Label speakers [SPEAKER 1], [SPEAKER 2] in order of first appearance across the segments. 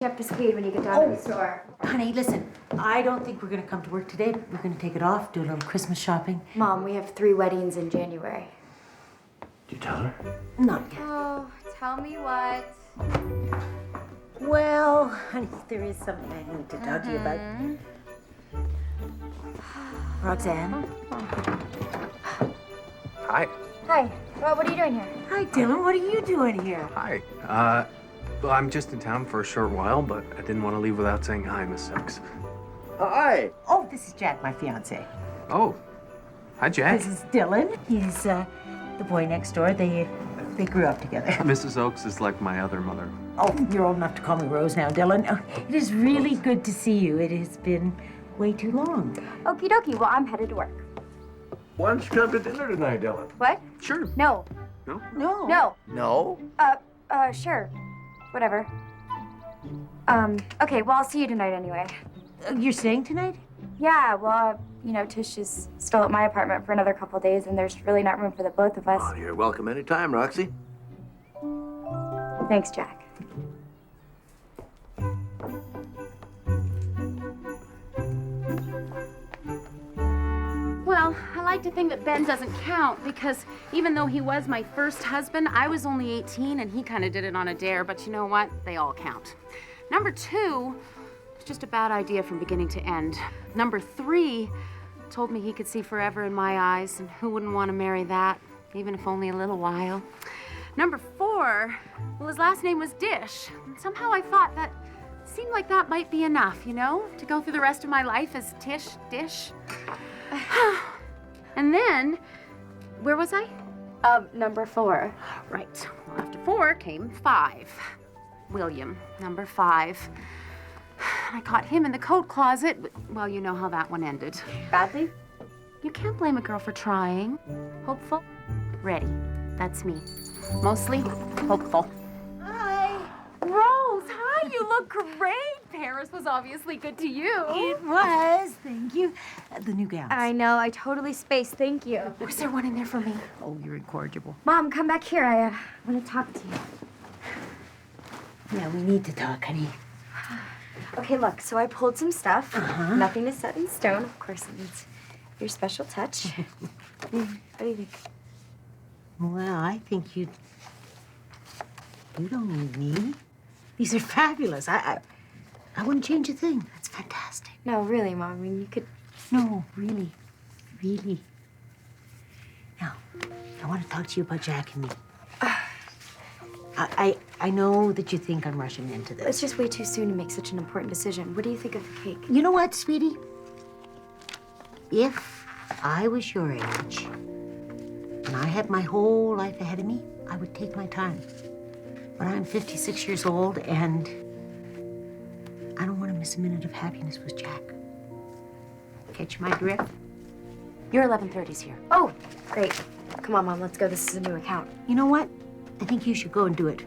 [SPEAKER 1] Up to speed when you get down to the store.
[SPEAKER 2] Honey, listen, I don't think we're going to come to work today. We're going to take it off, do a little Christmas shopping.
[SPEAKER 1] Mom, we have 3 weddings in January.
[SPEAKER 3] Did you tell her?
[SPEAKER 2] Not yet.
[SPEAKER 1] Oh, tell me what.
[SPEAKER 2] Well, honey, there is something I need to talk to you about. Roxanne.
[SPEAKER 3] Hi.
[SPEAKER 1] Hi. Well, what are you doing here?
[SPEAKER 2] Hi, Dylan. What are you doing here?
[SPEAKER 3] Hi. Well, I'm just in town for a short while, but I didn't want to leave without saying hi, Miss Oaks.
[SPEAKER 4] Hi.
[SPEAKER 2] Oh, this is Jack, my fiance.
[SPEAKER 3] Oh. Hi, Jack.
[SPEAKER 2] This is Dylan. He's the boy next door. They grew up together.
[SPEAKER 3] Mrs. Oaks is like my other mother.
[SPEAKER 2] Oh, you're old enough to call me Rose now, Dylan. Oh, it is really good to see you. It has been way too long.
[SPEAKER 1] Okie dokie. Well, I'm headed to work.
[SPEAKER 4] Why don't you come to dinner tonight, Dylan?
[SPEAKER 1] What?
[SPEAKER 3] Sure.
[SPEAKER 1] No.
[SPEAKER 3] No?
[SPEAKER 2] No.
[SPEAKER 1] No.
[SPEAKER 4] No?
[SPEAKER 1] Sure. Whatever. Okay, well, I'll see you tonight anyway.
[SPEAKER 2] You're staying tonight?
[SPEAKER 1] Yeah, well, you know, Tish is still at my apartment for another couple days, and there's really not room for the both of us.
[SPEAKER 4] Oh, you're welcome anytime, Roxy.
[SPEAKER 1] Thanks, Jack.
[SPEAKER 5] Well, I like to think that Ben doesn't count because even though he was my first husband, I was only 18 and he kind of did it on a dare, but you know what? They all count. Number 2 was just a bad idea from beginning to end. Number 3 told me he could see forever in my eyes, and who wouldn't want to marry that, even if only a little while. Number 4, well, his last name was Dish, and somehow I thought that seemed like that might be enough, you know, to go through the rest of my life as Tish Dish. And then, where was I?
[SPEAKER 1] Number 4.
[SPEAKER 5] Right. Well, after 4 came 5. William, number 5. I caught him in the coat closet, but, well, you know how that one ended.
[SPEAKER 1] Badly?
[SPEAKER 5] You can't blame a girl for trying. Hopeful, ready. That's me. Mostly hopeful.
[SPEAKER 2] Hi.
[SPEAKER 5] Rose, hi, you look great. Paris was obviously good to you.
[SPEAKER 2] It was. Thank you. The new gowns.
[SPEAKER 1] I know, I totally spaced. Thank you.
[SPEAKER 5] Was there one in there for me?
[SPEAKER 2] Oh, you're incorrigible.
[SPEAKER 1] Mom, come back here. I want to talk to you.
[SPEAKER 2] Yeah, we need to talk, honey.
[SPEAKER 1] Okay, look, so I pulled some stuff. Nothing is set in stone. Of course, it needs your special touch. What do you think?
[SPEAKER 2] Well, I think you don't need me. These are fabulous. I wouldn't change a thing. That's fantastic.
[SPEAKER 1] No, really, Mom. I mean, you could...
[SPEAKER 2] No, really. Really. Now, I want to talk to you about Jack and me. I know that you think I'm rushing into this.
[SPEAKER 1] It's just way too soon to make such an important decision. What do you think of the cake?
[SPEAKER 2] You know what, sweetie? If I was your age and I had my whole life ahead of me, I would take my time. But I'm 56 years old and I don't want to miss a minute of happiness with Jack. Catch my drift?
[SPEAKER 5] Your 11:30's here.
[SPEAKER 1] Oh, great. Come on, Mom. Let's go. This is a new account.
[SPEAKER 2] You know what? I think you should go and do it.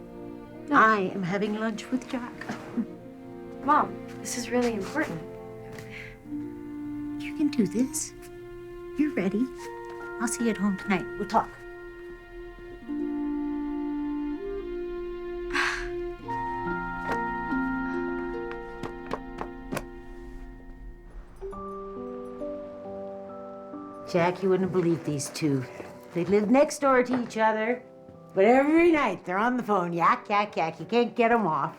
[SPEAKER 1] No.
[SPEAKER 2] I am having lunch with Jack.
[SPEAKER 1] Mom, this is really important.
[SPEAKER 2] You can do this. You're ready. I'll see you at home tonight. We'll talk. Jack, you wouldn't believe these two. They live next door to each other, but every night they're on the phone, yak, yak, yak. You can't get them off.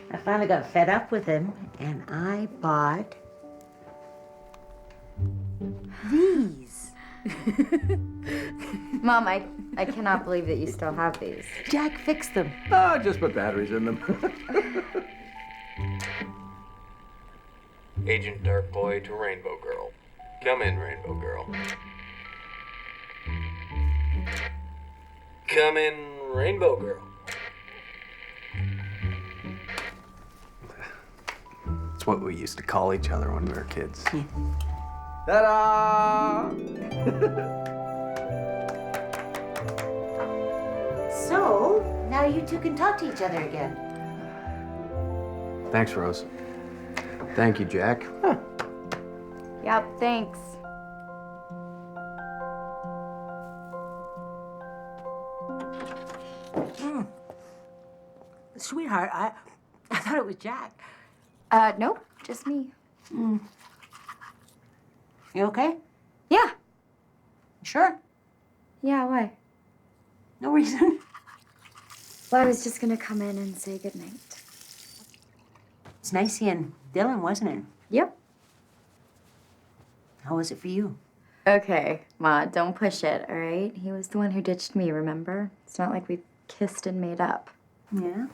[SPEAKER 2] I finally got fed up with them, and I bought these.
[SPEAKER 1] Mom, I cannot believe that you still have these.
[SPEAKER 2] Jack fixed them.
[SPEAKER 4] Oh, just put batteries in them.
[SPEAKER 3] Agent Dark Boy to Rainbow Girl. Come in, Rainbow Girl. Come in, Rainbow Girl. It's what we used to call each other when we were kids.
[SPEAKER 4] Ta-da!
[SPEAKER 2] So, now you two can talk to each other again.
[SPEAKER 3] Thanks, Rose. Thank you, Jack.
[SPEAKER 1] Yep, thanks.
[SPEAKER 2] Sweetheart, I thought it was Jack.
[SPEAKER 1] Nope, just me.
[SPEAKER 2] You okay?
[SPEAKER 1] Yeah.
[SPEAKER 2] Sure.
[SPEAKER 1] Yeah, why?
[SPEAKER 2] No reason.
[SPEAKER 1] Well, I was just gonna come in and say goodnight.
[SPEAKER 2] It's nice seeing Dylan, wasn't it?
[SPEAKER 1] Yep.
[SPEAKER 2] How was it for you?
[SPEAKER 1] Okay, Ma, don't push it, all right? He was the one who ditched me, remember? It's not like we kissed and made up.
[SPEAKER 2] Yeah.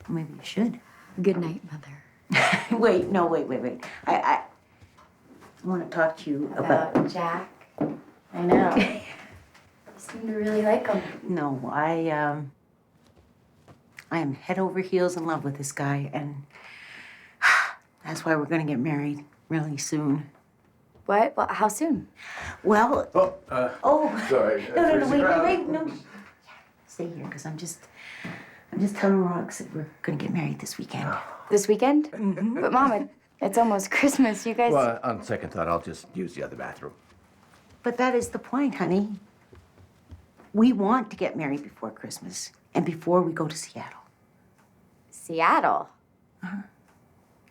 [SPEAKER 2] Well, maybe you should.
[SPEAKER 1] Good night, Mother.
[SPEAKER 2] Wait. I want to talk to you about...
[SPEAKER 1] Jack. I know. You seem to really like him.
[SPEAKER 2] No, I am head over heels in love with this guy, and that's why we're going to get married really soon.
[SPEAKER 1] What? Well, how soon?
[SPEAKER 2] Well... Oh,
[SPEAKER 4] sorry.
[SPEAKER 2] No, wait, no. Stay here, because I'm just telling Rox that we're going to get married this weekend.
[SPEAKER 1] This weekend? But Mom, it's almost Christmas. You guys...
[SPEAKER 4] Well, on second thought, I'll just use the other bathroom.
[SPEAKER 2] But that is the point, honey. We want to get married before Christmas and before we go to Seattle.
[SPEAKER 1] Seattle?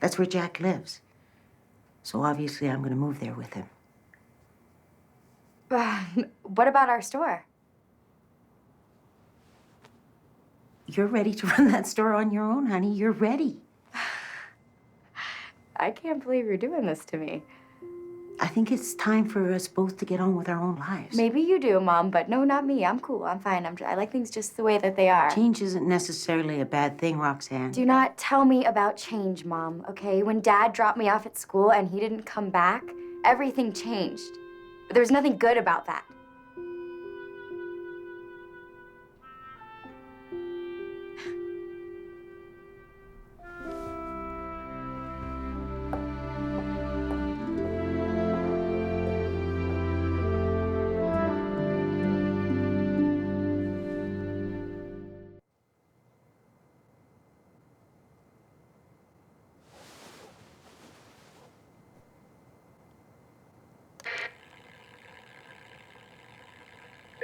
[SPEAKER 2] That's where Jack lives. So obviously I'm going to move there with him.
[SPEAKER 1] What about our store?
[SPEAKER 2] You're ready to run that store on your own, honey. You're ready.
[SPEAKER 1] I can't believe you're doing this to me.
[SPEAKER 2] I think it's time for us both to get on with our own lives.
[SPEAKER 1] Maybe you do, Mom, but no, not me. I'm cool. I'm fine. I like things just the way that they are.
[SPEAKER 2] Change isn't necessarily a bad thing, Roxanne.
[SPEAKER 1] Do not tell me about change, Mom, okay? When Dad dropped me off at school and he didn't come back, everything changed. There's nothing good about that.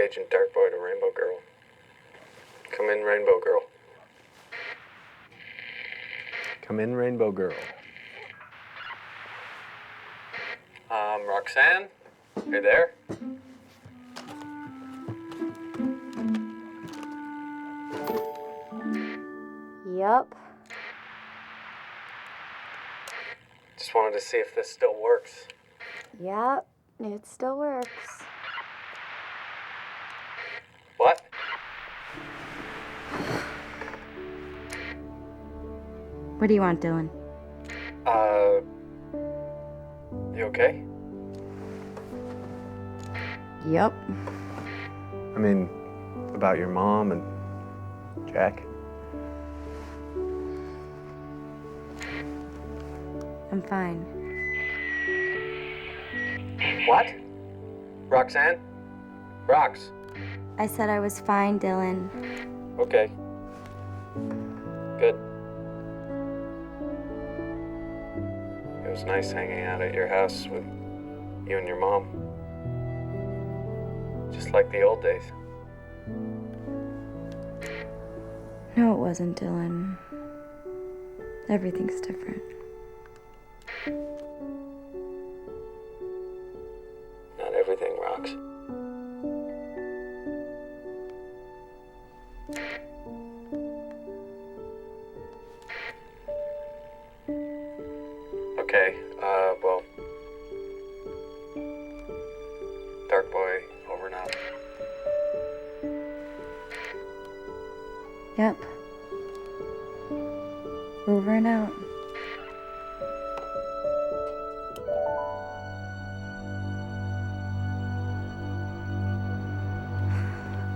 [SPEAKER 3] Agent Darkboy to Rainbow Girl. Come in, Rainbow Girl. Come in, Rainbow Girl. Roxanne? You there?
[SPEAKER 1] Yup.
[SPEAKER 3] Just wanted to see if this still works.
[SPEAKER 1] Yep, it still works.
[SPEAKER 3] What?
[SPEAKER 1] What do you want, Dylan?
[SPEAKER 3] You okay?
[SPEAKER 1] Yep.
[SPEAKER 3] I mean, about your mom and Jack?
[SPEAKER 1] I'm fine.
[SPEAKER 3] What? Roxanne? Rox?
[SPEAKER 1] I said I was fine, Dylan.
[SPEAKER 3] Okay. Good. It was nice hanging out at your house with you and your mom. Just like the old days.
[SPEAKER 1] No, it wasn't, Dylan. Everything's different.
[SPEAKER 3] Not everything, Rox. Okay, well, Dark Boy, over and out.
[SPEAKER 1] Yep. Over and out.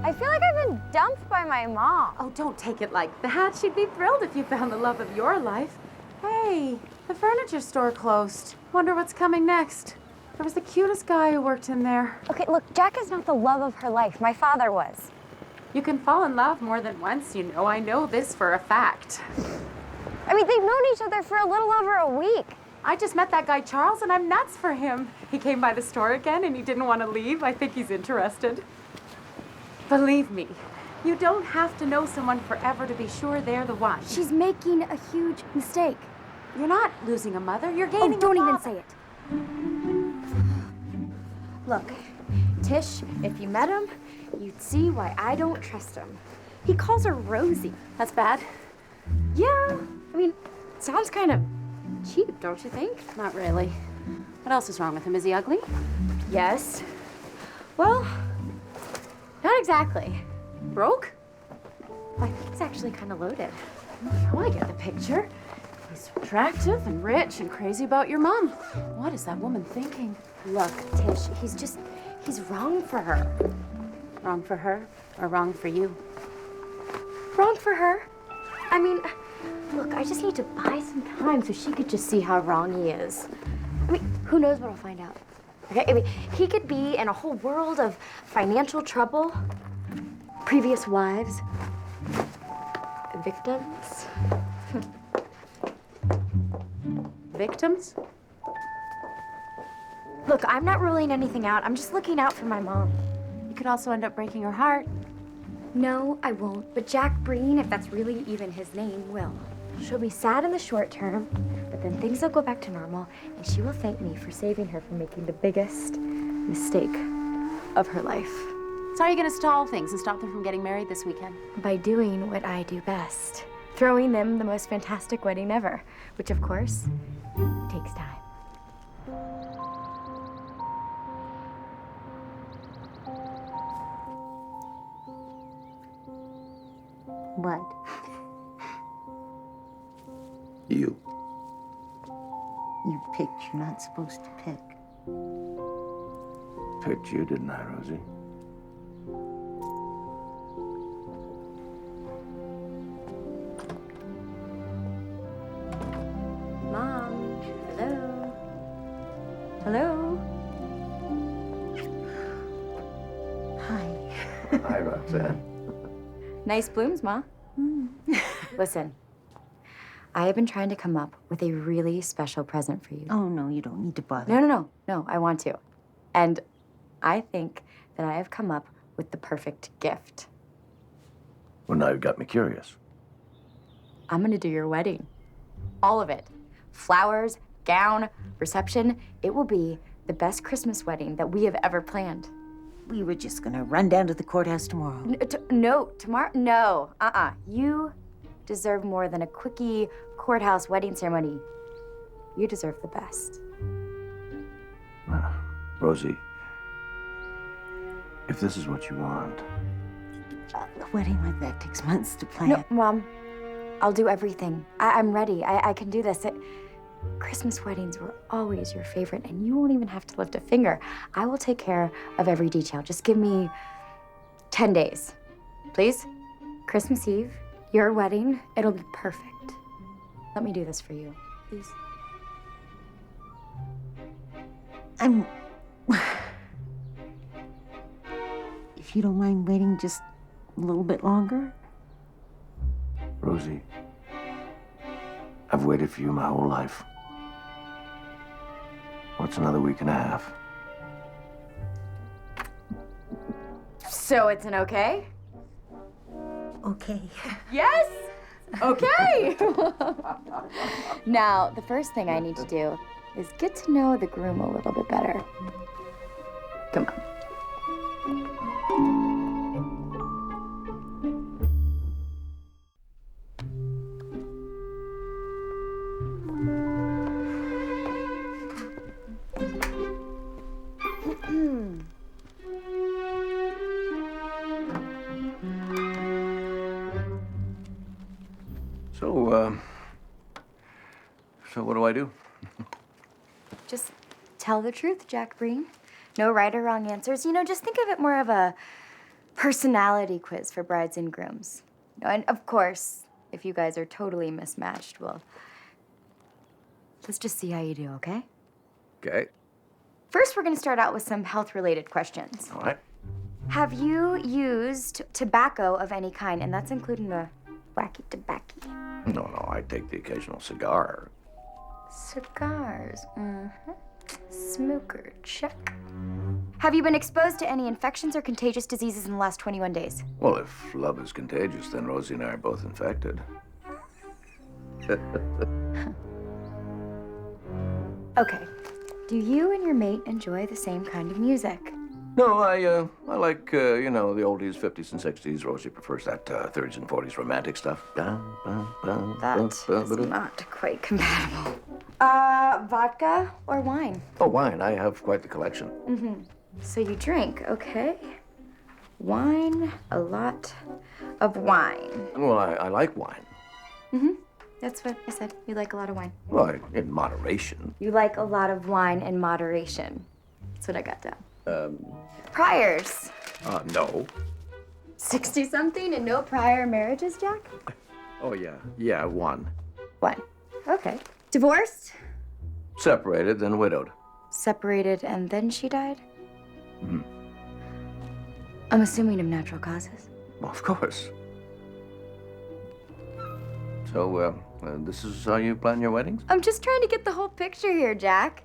[SPEAKER 6] I feel like I've been dumped by my mom.
[SPEAKER 5] Oh, don't take it like that. She'd be thrilled if you found the love of your life. Hey, the furniture store closed. Wonder what's coming next. There was the cutest guy who worked in there.
[SPEAKER 6] Okay, look, Jack is not the love of her life. My father was.
[SPEAKER 5] You can fall in love more than once, you know. I know this for a fact.
[SPEAKER 6] I mean, they've known each other for a little over a week.
[SPEAKER 5] I just met that guy Charles and I'm nuts for him. He came by the store again and he didn't want to leave. I think he's interested. Believe me, You don't have to know someone forever to be sure they're the one.
[SPEAKER 1] She's making a huge mistake.
[SPEAKER 5] You're not losing a mother, you're
[SPEAKER 1] Oh,
[SPEAKER 5] gaining
[SPEAKER 1] don't
[SPEAKER 5] a
[SPEAKER 1] even
[SPEAKER 5] father.
[SPEAKER 1] say it. Look, Tish, if you met him, you'd see why I don't trust him. He calls her Rosie.
[SPEAKER 5] That's bad.
[SPEAKER 1] Yeah, I mean, sounds kind of cheap, don't you think?
[SPEAKER 5] Not really. What else is wrong with him? Is he ugly?
[SPEAKER 1] Yes. Well, not exactly.
[SPEAKER 5] Broke?
[SPEAKER 1] I think he's actually kind of loaded.
[SPEAKER 5] Oh, I get the picture. He's attractive and rich and crazy about your mom. What is that woman thinking?
[SPEAKER 1] Look, Tish, he's wrong for her.
[SPEAKER 5] Wrong for her or wrong for you?
[SPEAKER 1] Wrong for her. I mean, look, I just need to buy some time so she could just see how wrong he is. I mean, who knows what I'll find out. Okay, I mean, he could be in a whole world of financial trouble, previous wives, victims.
[SPEAKER 5] Victims?
[SPEAKER 1] Look, I'm not ruling anything out. I'm just looking out for my mom.
[SPEAKER 5] You could also end up breaking her heart.
[SPEAKER 1] No, I won't. But Jack Breen, if that's really even his name, will. She'll be sad in the short term, but then things will go back to normal, and she will thank me for saving her from making the biggest mistake of her life.
[SPEAKER 5] So how are you going to stall things and stop them from getting married this weekend?
[SPEAKER 1] By doing what I do best. Throwing them the most fantastic wedding ever, which of course takes time.
[SPEAKER 2] What?
[SPEAKER 4] You.
[SPEAKER 2] You picked, you're not supposed to pick.
[SPEAKER 4] Picked you, didn't I, Rosie?
[SPEAKER 1] Mom, hello? Hello?
[SPEAKER 2] Hi.
[SPEAKER 4] Hi, Roxanne.
[SPEAKER 1] Nice blooms, Ma. Listen, I have been trying to come up with a really special present for you.
[SPEAKER 2] Oh, no, you don't need to bother.
[SPEAKER 1] No, I want to. And I think that I have come up with the perfect gift.
[SPEAKER 4] Well, now you've got me curious.
[SPEAKER 1] I'm gonna do your wedding. All of it. Flowers, gown, reception. It will be the best Christmas wedding that we have ever planned.
[SPEAKER 2] We were just gonna run down to the courthouse tomorrow.
[SPEAKER 1] No, tomorrow? No. You deserve more than a quickie courthouse wedding ceremony. You deserve the best.
[SPEAKER 4] Rosie, if this is what you want,
[SPEAKER 2] A wedding like that takes months to plan.
[SPEAKER 1] No, Mom. I'll do everything. I'm ready. I can do this. Christmas weddings were always your favorite, and you won't even have to lift a finger. I will take care of every detail. Just give me 10 days. Please? Christmas Eve, your wedding, it'll be perfect. Let me do this for you, please.
[SPEAKER 2] I'm... If you don't mind waiting just a little bit longer.
[SPEAKER 4] Rosie, I've waited for you my whole life. What's another week and a half?
[SPEAKER 1] So it's an okay?
[SPEAKER 2] Okay.
[SPEAKER 1] Yes! Okay! Now, the first thing I need to do is get to know the groom a little bit better. Come on.
[SPEAKER 4] So what do I do?
[SPEAKER 1] Just tell the truth, Jack Breen. No right or wrong answers. Just think of it more of a personality quiz for brides and grooms. And of course, if you guys are totally mismatched, well, let's just see how you do, okay?
[SPEAKER 4] Okay.
[SPEAKER 1] First, we're gonna start out with some health-related questions.
[SPEAKER 4] All right.
[SPEAKER 1] Have you used tobacco of any kind? And that's including the wacky tobacco.
[SPEAKER 4] No, I take the occasional cigar.
[SPEAKER 1] Cigars, Smoker, check. Have you been exposed to any infections or contagious diseases in the last 21 days?
[SPEAKER 4] Well, if love is contagious, then Rosie and I are both infected.
[SPEAKER 1] Okay. Do you and your mate enjoy the same kind of music?
[SPEAKER 4] No, I like, you know, the oldies, 50s and 60s. Rosie prefers that 30s and 40s romantic stuff.
[SPEAKER 1] That is not quite compatible. Vodka or wine?
[SPEAKER 4] Oh, wine. I have quite the collection.
[SPEAKER 1] So you drink, okay. Wine, a lot of wine.
[SPEAKER 4] Well, I like wine.
[SPEAKER 1] That's what I said. You like a lot of wine.
[SPEAKER 4] Well, in moderation.
[SPEAKER 1] You like a lot of wine in moderation. That's what I got down. Priors.
[SPEAKER 4] No.
[SPEAKER 1] 60-something and no prior marriages, Jack?
[SPEAKER 4] Oh, yeah. Yeah, one.
[SPEAKER 1] One. Okay. Divorced?
[SPEAKER 4] Separated, then widowed.
[SPEAKER 1] Separated and then she died? I'm assuming of natural causes.
[SPEAKER 4] Well, of course. So, this is how you plan your weddings?
[SPEAKER 1] I'm just trying to get the whole picture here, Jack.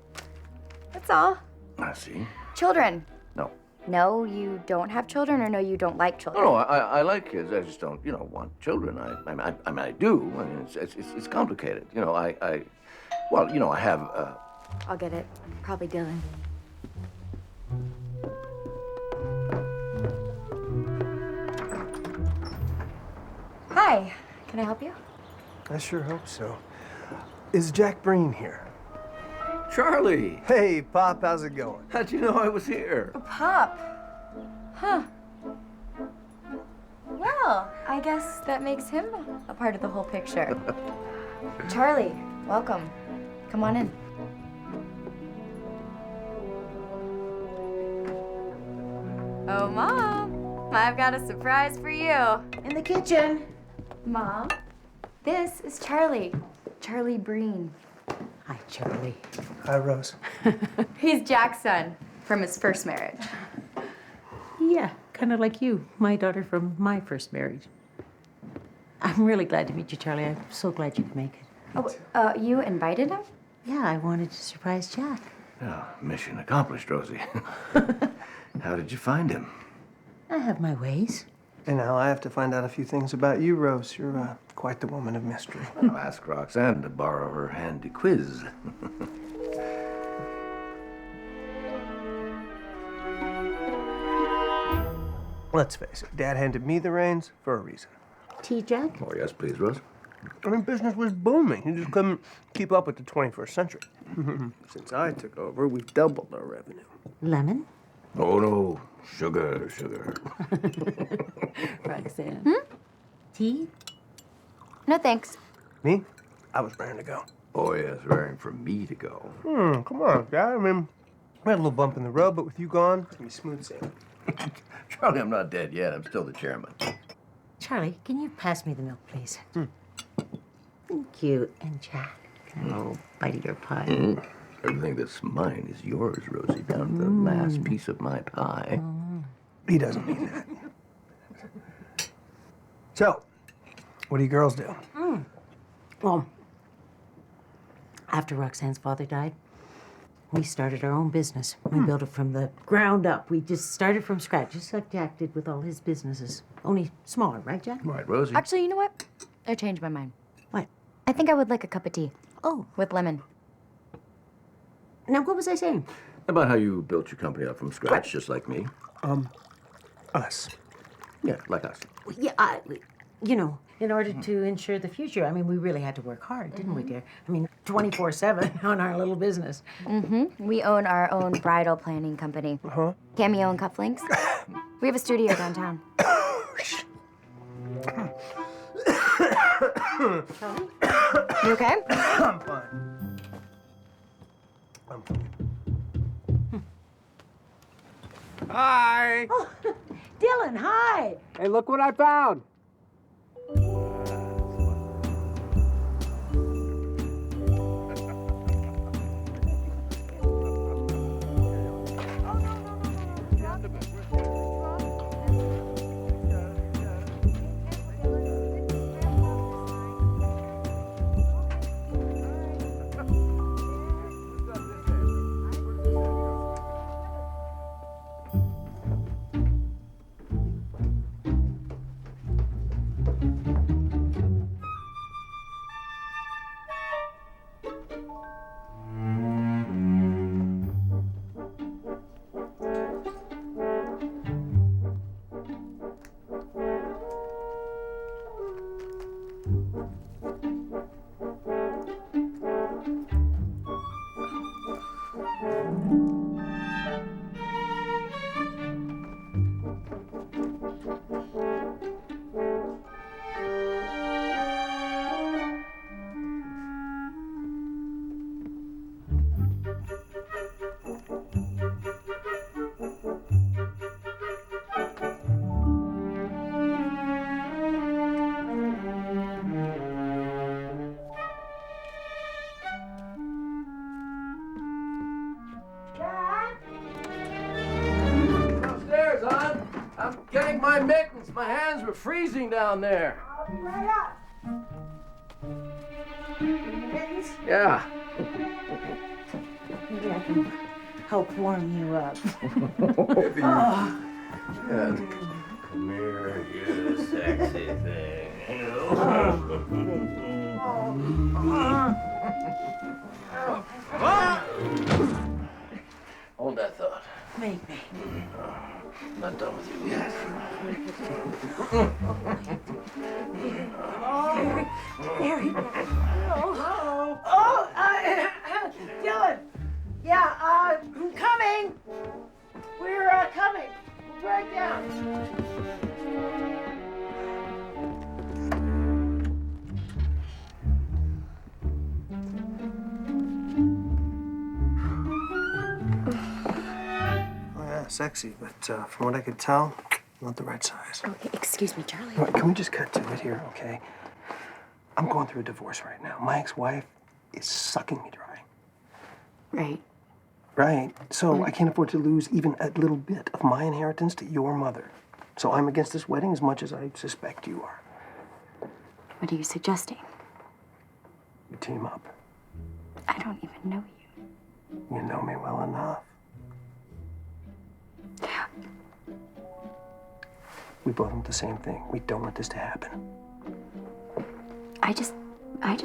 [SPEAKER 1] That's all.
[SPEAKER 4] I see.
[SPEAKER 1] Children.
[SPEAKER 4] No.
[SPEAKER 1] No, you don't have children, or no, you don't like children?
[SPEAKER 4] No, I like kids. I just don't, you know, want children. I mean, I do. I mean, it's complicated. You know, well, you know, I have,
[SPEAKER 1] I'll get it. Probably Dylan. Hi. Can I help you?
[SPEAKER 7] I sure hope so. Is Jack Breen here?
[SPEAKER 4] Charlie!
[SPEAKER 7] Hey, Pop, how's it going?
[SPEAKER 4] How'd you know I was here?
[SPEAKER 1] Pop. Huh. Well, I guess that makes him a part of the whole picture. Charlie, welcome. Come on in. Oh, Mom, I've got a surprise for you.
[SPEAKER 2] In the kitchen.
[SPEAKER 1] Mom, this is Charlie. Charlie Breen.
[SPEAKER 2] Hi, Charlie.
[SPEAKER 7] Hi, Rose.
[SPEAKER 1] He's Jack's son from his first marriage.
[SPEAKER 2] Yeah, kind of like you, my daughter from my first marriage. I'm really glad to meet you, Charlie. I'm so glad you could make it.
[SPEAKER 1] Oh, you invited him?
[SPEAKER 2] Yeah, I wanted to surprise Jack.
[SPEAKER 4] Yeah, mission accomplished, Rosie. How did you find him?
[SPEAKER 2] I have my ways.
[SPEAKER 7] And now I have to find out a few things about you, Rose. You're quite the woman of mystery.
[SPEAKER 4] I'll ask Roxanne to borrow her handy quiz.
[SPEAKER 7] Let's face it, Dad handed me the reins for a reason.
[SPEAKER 2] Tea, Jack?
[SPEAKER 4] Oh, yes, please, Rose.
[SPEAKER 7] I mean, business was booming. You just couldn't keep up with the 21st century. Since I took over, we've doubled our revenue.
[SPEAKER 2] Lemon?
[SPEAKER 4] Oh, no. Sugar.
[SPEAKER 2] Roxanne. Tea?
[SPEAKER 1] No, thanks.
[SPEAKER 7] Me? I was raring to go.
[SPEAKER 4] Oh, yes, raring for me to go.
[SPEAKER 7] Come on, Dad. I mean, we had a little bump in the road, but with you gone, it's gonna be smooth sailing.
[SPEAKER 4] Charlie, I'm not dead yet. I'm still the chairman.
[SPEAKER 2] Charlie, can you pass me the milk, please? Thank you. And Jack, can I have a little bite of your pie?
[SPEAKER 4] Everything that's mine is yours, Rosie, down to the last piece of my pie.
[SPEAKER 7] He doesn't mean that. So, what do you girls do?
[SPEAKER 2] Well, after Roxanne's father died, we started our own business. We built it from the ground up. We just started from scratch, just like Jack did with all his businesses. Only smaller, right, Jack?
[SPEAKER 4] Right, Rosie?
[SPEAKER 1] Actually, you know what? I changed my mind.
[SPEAKER 2] What?
[SPEAKER 1] I think I would like a cup of tea
[SPEAKER 2] Oh,
[SPEAKER 1] with lemon.
[SPEAKER 2] now what was I saying?
[SPEAKER 4] About how you built your company up from scratch, just like me.
[SPEAKER 7] Us.
[SPEAKER 4] Yeah, like us.
[SPEAKER 2] Yeah, you know, in order to ensure the future, I mean, we really had to work hard, didn't we, dear? I mean, 24/7 on our little business.
[SPEAKER 1] We own our own bridal planning company. Cameo and Cufflinks. We have a studio downtown. You okay?
[SPEAKER 7] I'm fine. I'm fine.
[SPEAKER 3] Hi!
[SPEAKER 2] Dylan, hi!
[SPEAKER 3] Hey, look what I found!
[SPEAKER 4] getting my mittens. My hands were freezing down there.
[SPEAKER 2] Right up. Mittens?
[SPEAKER 4] Yeah.
[SPEAKER 2] Maybe I can help warm you up.
[SPEAKER 4] Good. Come here, you sexy thing. Hold that thought.
[SPEAKER 2] Make me.
[SPEAKER 4] I'm not done with you yet.
[SPEAKER 2] Mary. Oh, Dylan. Yeah, I'm coming. We're coming. Right down.
[SPEAKER 7] Oh, yeah, sexy, but from what I could tell, not the right size.
[SPEAKER 1] Okay, excuse me, Charlie.
[SPEAKER 7] All right, can we just cut to it here, okay? I'm going through a divorce right now. My ex-wife is sucking me dry.
[SPEAKER 1] Right.
[SPEAKER 7] Right. So I can't afford to lose even a little bit of my inheritance to your mother. So I'm against this wedding as much as I suspect you are.
[SPEAKER 1] What are you suggesting?
[SPEAKER 7] We team up.
[SPEAKER 1] I don't even know you.
[SPEAKER 7] You know me well enough. We both want the same thing. We don't want this to happen.
[SPEAKER 1] I just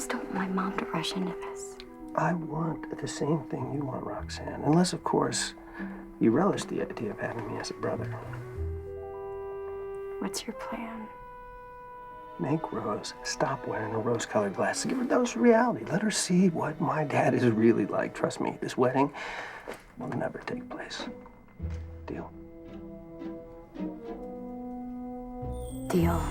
[SPEAKER 1] don't want my mom to rush into this.
[SPEAKER 7] I want the same thing you want, Roxanne. Unless, of course, you relish the idea of having me as a brother.
[SPEAKER 1] What's your plan?
[SPEAKER 7] Make Rose stop wearing her rose-colored glasses. Give her dose of reality. Let her see what my dad is really like. Trust me, this wedding will never take place. Deal?
[SPEAKER 1] Deal.